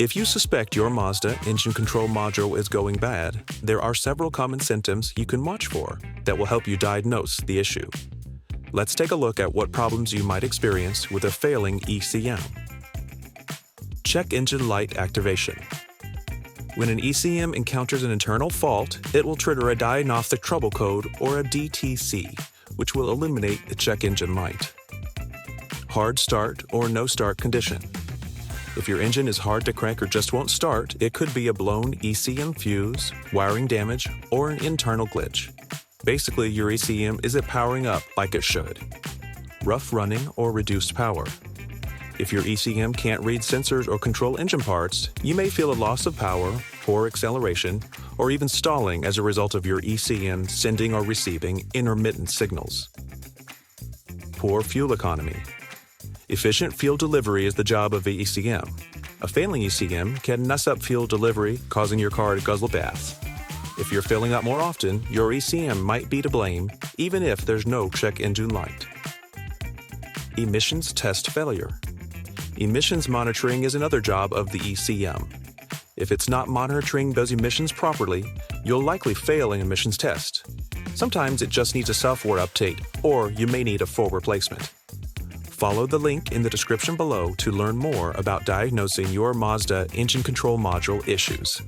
If you suspect your Mazda engine control module is going bad, there are several common symptoms you can watch for that will help you diagnose the issue. Let's take a look at what problems you might experience with a failing ECM. Check engine light activation. When an ECM encounters an internal fault, it will trigger a diagnostic trouble code or a DTC, which will illuminate the check engine light. Hard start or no start condition. If your engine is hard to crank or just won't start, it could be a blown ECM fuse, wiring damage, or an internal glitch. Basically, your ECM isn't powering up like it should. Rough running or reduced power. If your ECM can't read sensors or control engine parts, you may feel a loss of power, poor acceleration, or even stalling as a result of your ECM sending or receiving intermittent signals. Poor fuel economy. Efficient fuel delivery is the job of the ECM. A failing ECM can mess up fuel delivery, causing your car to guzzle gas. If you're filling up more often, your ECM might be to blame, even if there's no check engine light. Emissions test failure. Emissions monitoring is another job of the ECM. If it's not monitoring those emissions properly, you'll likely fail an emissions test. Sometimes it just needs a software update, or you may need a full replacement. Follow the link in the description below to learn more about diagnosing your Mazda engine control module issues.